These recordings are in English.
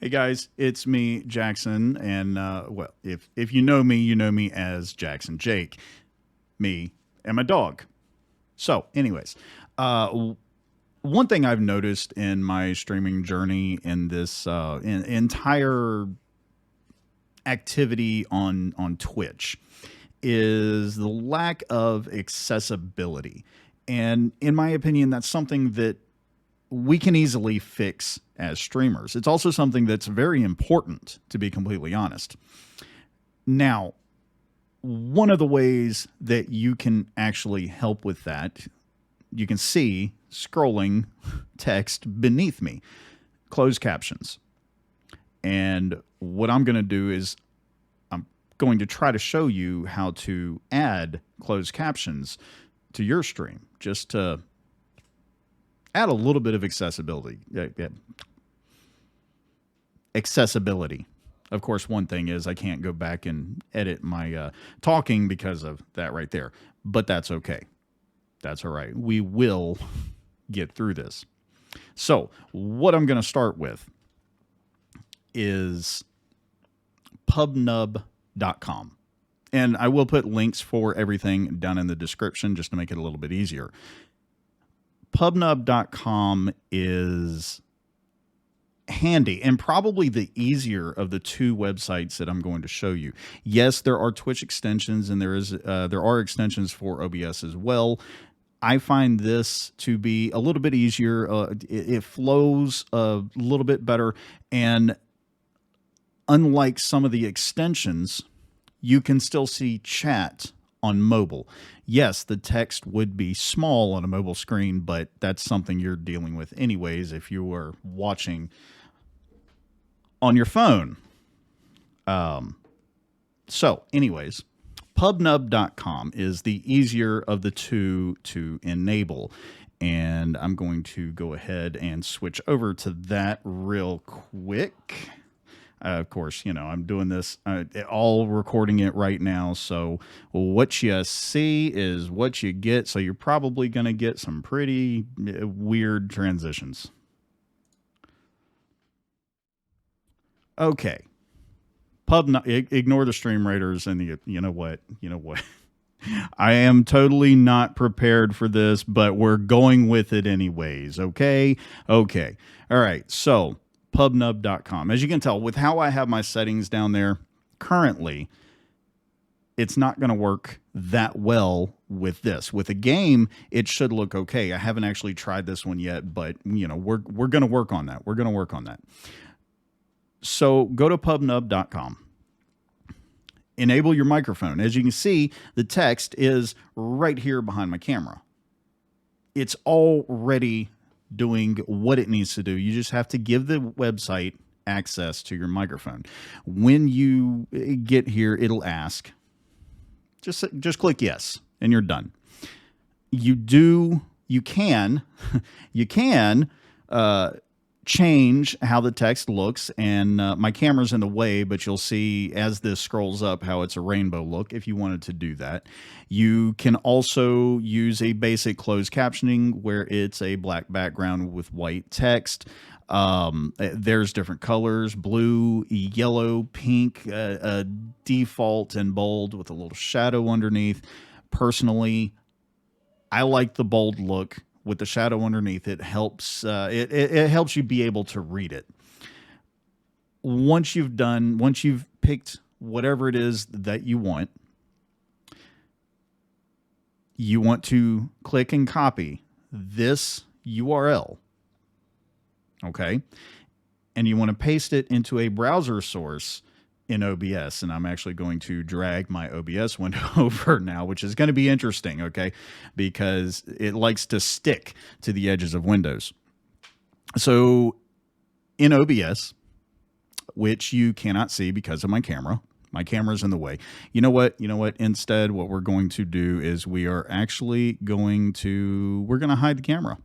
Hey guys, it's me, Jackson, and well, if you know me as Jackson Jake, me and my dog. So, anyways, one thing I've noticed in my streaming journey in this entire activity on Twitch is the lack of accessibility, and in my opinion, that's something that we can easily fix as streamers. It's also something that's very important, to be completely honest. Now, one of the ways that you can actually help with that, you can see scrolling text beneath me, closed captions. And what I'm going to do is I'm going to try to show you how to add closed captions to your stream, just to add a little bit of accessibility. Accessibility. Of course, one thing is I can't go back and edit my talking because of that right there, but that's okay. That's all right. We will get through this. So, what I'm going to start with is pubnub.com. And I will put links for everything down in the description just to make it a little bit easier. Pubnub.com is handy and probably the easier of the two websites that I'm going to show you. Yes, there are Twitch extensions and there are extensions for OBS as well. I find this to be a little bit easier. It flows a little bit better, and unlike some of the extensions, you can still see chat on mobile. Yes, the text would be small on a mobile screen, but that's something you're dealing with anyways if you are watching on your phone. So anyways, pubnub.com is the easier of the two to enable. And I'm going to go ahead and switch over to that real quick. Of course, you know, I'm doing this, all recording it right now. So what you see is what you get. So you're probably going to get some pretty weird transitions. Okay. Ignore the stream raiders and you know what? I am totally not prepared for this, but we're going with it anyways. Okay. All right. So pubnub.com. As you can tell, with how I have my settings down there currently, it's not going to work that well with this. With a game, it should look okay. I haven't actually tried this one yet, but you know, we're going to work on that. We're going to work on that. So go to pubnub.com. Enable your microphone. As you can see, the text is right here behind my camera. It's already doing what it needs to do. You just have to give the website access to your microphone. When you get here, it'll ask. Just click yes, and you're done. You can change how the text looks, and my camera's in the way, but you'll see as this scrolls up how it's a rainbow look if you wanted to do that. You can also use a basic closed captioning where it's a black background with white text. There's different colors: blue, yellow, pink, default and bold with a little shadow underneath. Personally, I like the bold look with the shadow underneath. It helps it helps you be able to read it. Once you've picked whatever it is that you want to click and copy this URL. Okay? And you want to paste it into a browser source in OBS, and I'm actually going to drag my OBS window over now, which is going to be interesting, okay, because it likes to stick to the edges of windows. So in OBS, which you cannot see because of my camera's in the way. You know what? Instead, what we're going to do is we're going to hide the camera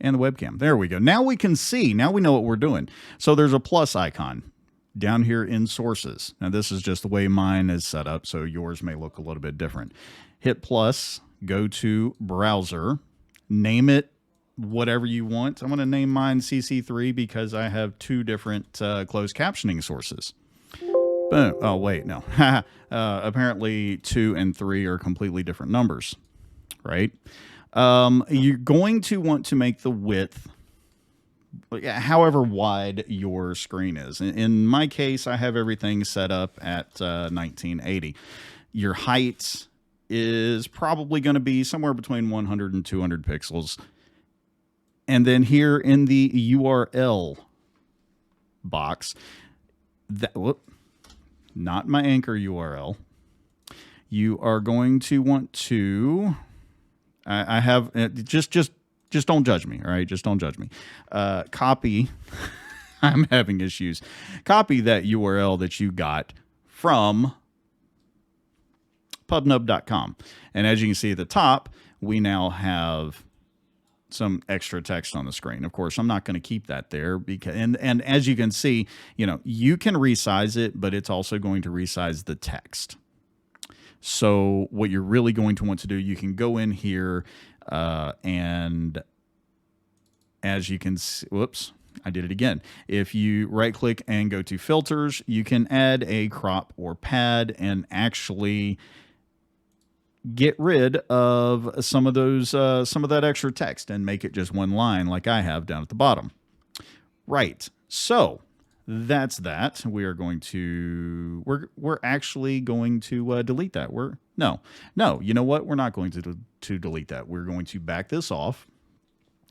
and the webcam. There we go. Now we can see. Now we know what we're doing. So there's a plus icon down here in sources. Now this is just the way mine is set up, so yours may look a little bit different. Hit plus, go to browser, name it whatever you want. I'm going to name mine CC3 because I have two different closed captioning sources. Boom. Oh, wait, no. Apparently 2 and 3 are completely different numbers, right? You're going to want to make the width however wide your screen is. In my case, I have everything set up at 1980. Your height is probably going to be somewhere between 100 and 200 pixels. And then here in the URL box, not my anchor URL, you are going to want to, I have, just don't judge me, all right? Just don't judge me. Copy, I'm having issues. Copy that URL that you got from pubnub.com. And as you can see at the top, we now have some extra text on the screen. Of course, I'm not going to keep that there because, and as you can see, you can resize it, but it's also going to resize the text. So what you're really going to want to do, you can go in here and as you can see, whoops, I did it again. If you right click and go to filters, you can add a crop or pad and actually get rid of some of those, some of that extra text and make it just one line like I have down at the bottom. Right. So that's that. We are going to, we're actually going to delete that. No, you know what? We're not going to delete that. We're going to back this off.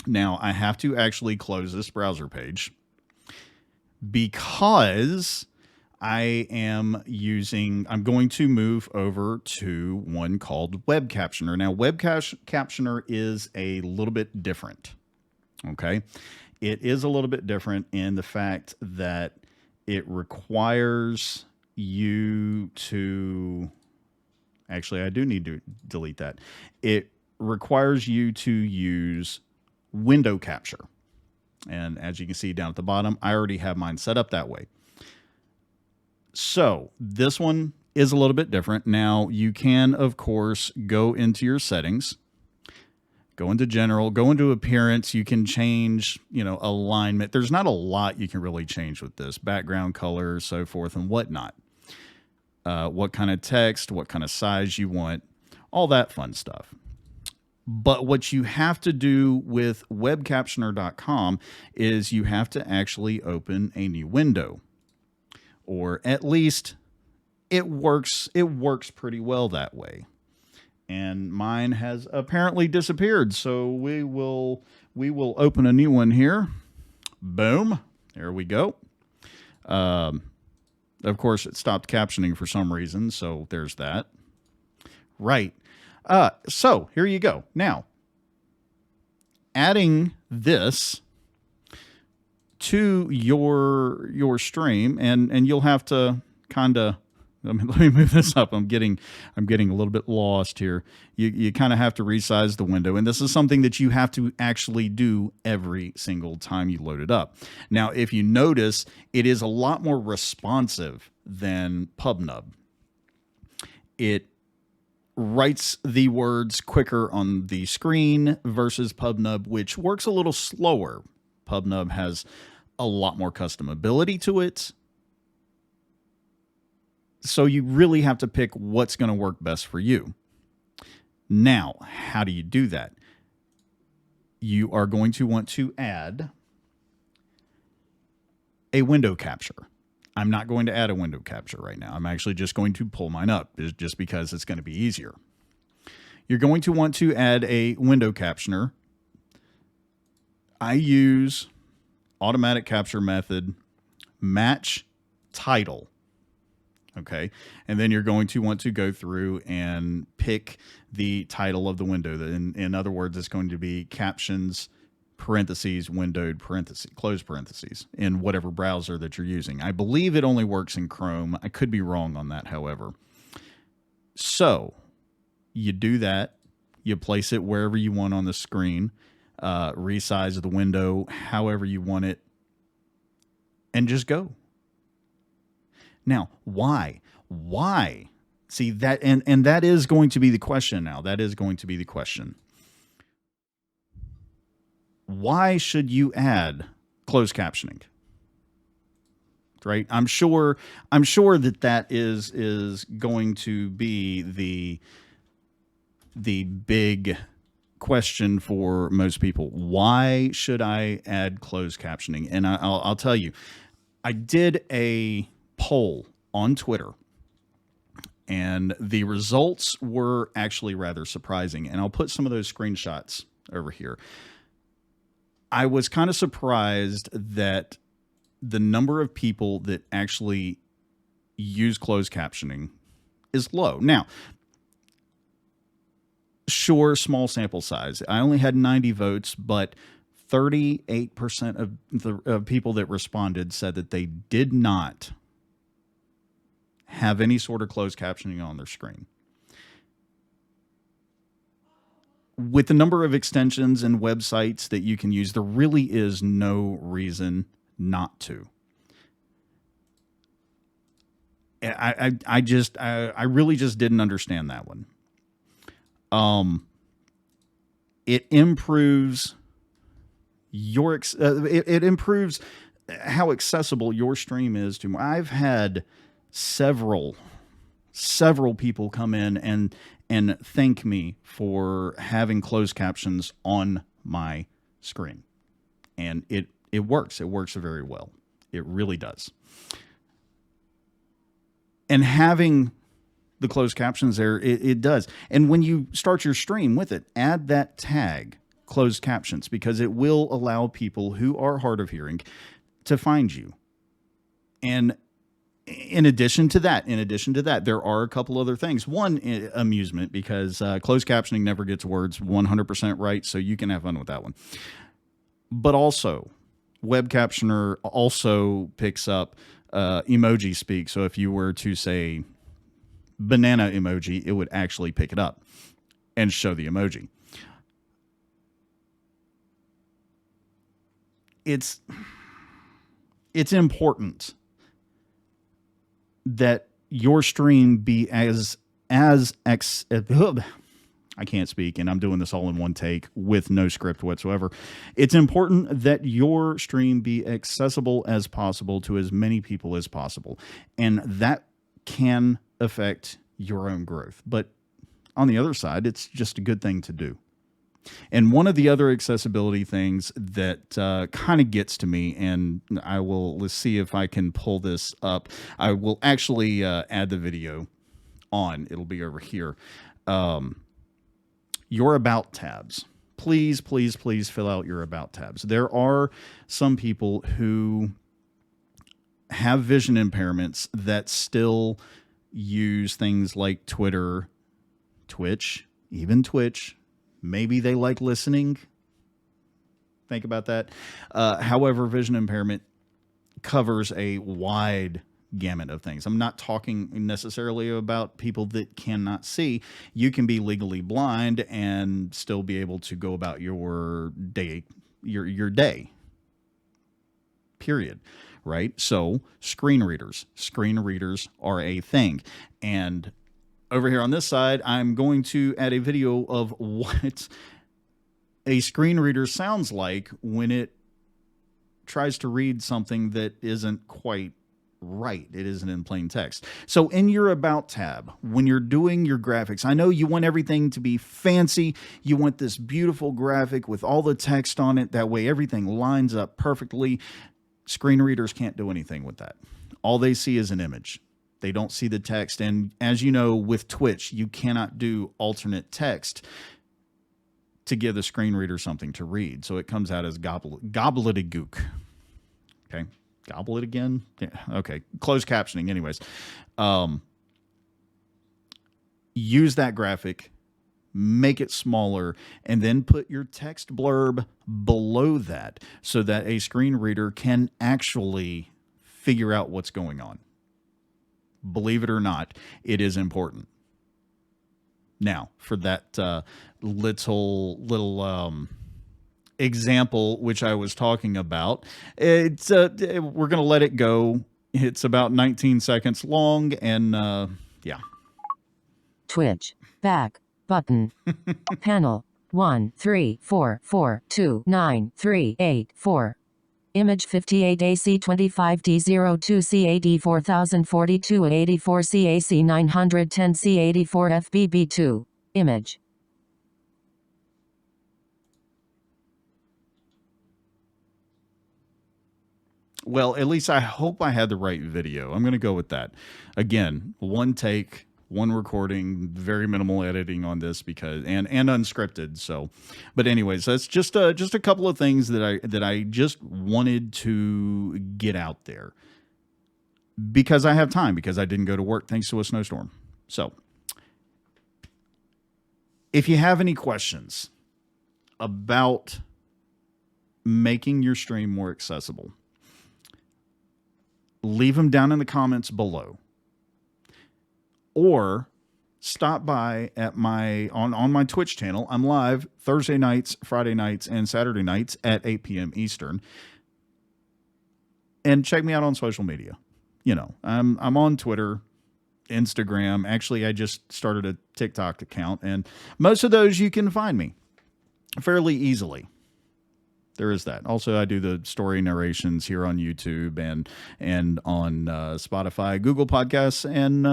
Now I have to actually close this browser page because I'm going to move over to one called Web Captioner. Now, Web Captioner is a little bit different, okay? It is a little bit different in the fact that it requires you to, actually, I do need to delete that. It requires you to use window capture. And as you can see down at the bottom, I already have mine set up that way. So this one is a little bit different. Now you can, of course, go into your settings, go into general, go into appearance. You can change, alignment. There's not a lot you can really change with this, background color, so forth and whatnot. What kind of text, what kind of size you want, all that fun stuff. But what you have to do with webcaptioner.com is you have to actually open a new window. Or at least it works pretty well that way. And mine has apparently disappeared. So we will open a new one here. Boom. There we go. Of course, it stopped captioning for some reason. So there's that. Right. So here you go. Now, adding this to your stream, and you'll have to kind of, let me move this up. I'm getting a little bit lost here. You kind of have to resize the window, and this is something that you have to actually do every single time you load it up. Now, if you notice, it is a lot more responsive than PubNub. It writes the words quicker on the screen versus PubNub, which works a little slower. PubNub has a lot more customability to it. So you really have to pick what's going to work best for you. Now, how do you do that? You are going to want to add a window capture. I'm not going to add a window capture right now. I'm actually just going to pull mine up just because it's going to be easier. You're going to want to add a window captioner. I use automatic capture method, match title. Okay. And then you're going to want to go through and pick the title of the window. In other words, it's going to be captions, parentheses, windowed, parentheses, close parentheses in whatever browser that you're using. I believe it only works in Chrome. I could be wrong on that, however. So you do that. You place it wherever you want on the screen, resize the window however you want it, and just go. Now, why? Why? See that, and that is going to be the question now. That is going to be the question. why should you add closed captioning? Right? I'm sure that is going to be the big question for most people. Why should I add closed captioning? And I'll tell you, I did a poll on Twitter, and the results were actually rather surprising. And I'll put some of those screenshots over here. I was kind of surprised that the number of people that actually use closed captioning is low. Now, sure, small sample size. I only had 90 votes, but 38% of the people that responded said that they did not have any sort of closed captioning on their screen. With the number of extensions and websites that you can use, there really is no reason not to. I really just didn't understand that one. It improves your it improves how accessible your stream is to. I've had several people come in and thank me for having closed captions on my screen, and it works. It works very well. It really does. And having the closed captions there, it does. And when you start your stream with it, add that tag closed captions, because it will allow people who are hard of hearing to find you. And in addition to that, there are a couple other things. One, amusement, because closed captioning never gets words 100% right, so you can have fun with that one. But also, Web Captioner also picks up emoji speak. So if you were to say banana emoji, it would actually pick it up and show the emoji. It's important that your stream be I can't speak, and I'm doing this all in one take with no script whatsoever. It's important that your stream be accessible as possible to as many people as possible, and that can affect your own growth. But on the other side, it's just a good thing to do. And one of the other accessibility things that kind of gets to me, and let's see if I can pull this up. I will actually add the video on. It'll be over here. Your About tabs. Please, please, please fill out your About tabs. There are some people who have vision impairments that still use things like Twitter, Twitch, even Twitch. Maybe they like listening. Think about that. However, vision impairment covers a wide gamut of things. I'm not talking necessarily about people that cannot see. You can be legally blind and still be able to go about your day, your day. Period. Right? So screen readers are a thing. And over here on this side, I'm going to add a video of what a screen reader sounds like when it tries to read something that isn't quite right. It isn't in plain text. So in your About tab, when you're doing your graphics, I know you want everything to be fancy. You want this beautiful graphic with all the text on it. That way everything lines up perfectly. Screen readers can't do anything with that. All they see is an image. They don't see the text. And as you know, with Twitch, you cannot do alternate text to give the screen reader something to read. So it comes out as gobbledygook. Okay. Gobble it again? Yeah. Okay. Closed captioning. Anyways. Use that graphic, make it smaller, and then put your text blurb below that so that a screen reader can actually figure out what's going on. Believe it or not, it is important. Now, for that little example which I was talking about, it's we're going to let it go. It's about 19 seconds long, and yeah. Twitch back button panel 134429384. Image 58 AC25D02 CAD 4042 84 CAC 910 C84 FBB2. Image. Well, at least I hope I had the right video. I'm going to go with that. Again, one take, one recording, very minimal editing on this because and unscripted. So, but anyways, that's just a couple of things that I just wanted to get out there because I have time because I didn't go to work thanks to a snowstorm. So, if you have any questions about making your stream more accessible, leave them down in the comments below. Or stop by at my on my Twitch channel. I'm live Thursday nights, Friday nights, and Saturday nights at 8 p.m. Eastern. And check me out on social media. You know, I'm on Twitter, Instagram. Actually, I just started a TikTok account, and most of those you can find me fairly easily. There is that. Also, I do the story narrations here on YouTube and on Spotify, Google Podcasts, and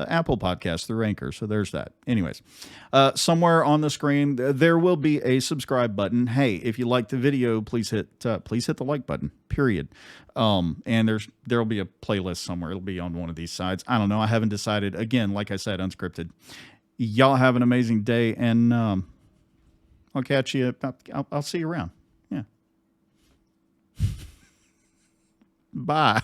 Apple Podcasts through Anchor. So there's that. Anyways, somewhere on the screen there will be a subscribe button. Hey, if you like the video, please hit the like button. Period. And there'll be a playlist somewhere. It'll be on one of these sides. I don't know. I haven't decided. Again, like I said, unscripted. Y'all have an amazing day, and I'll catch you. I'll see you around. Yeah. Bye.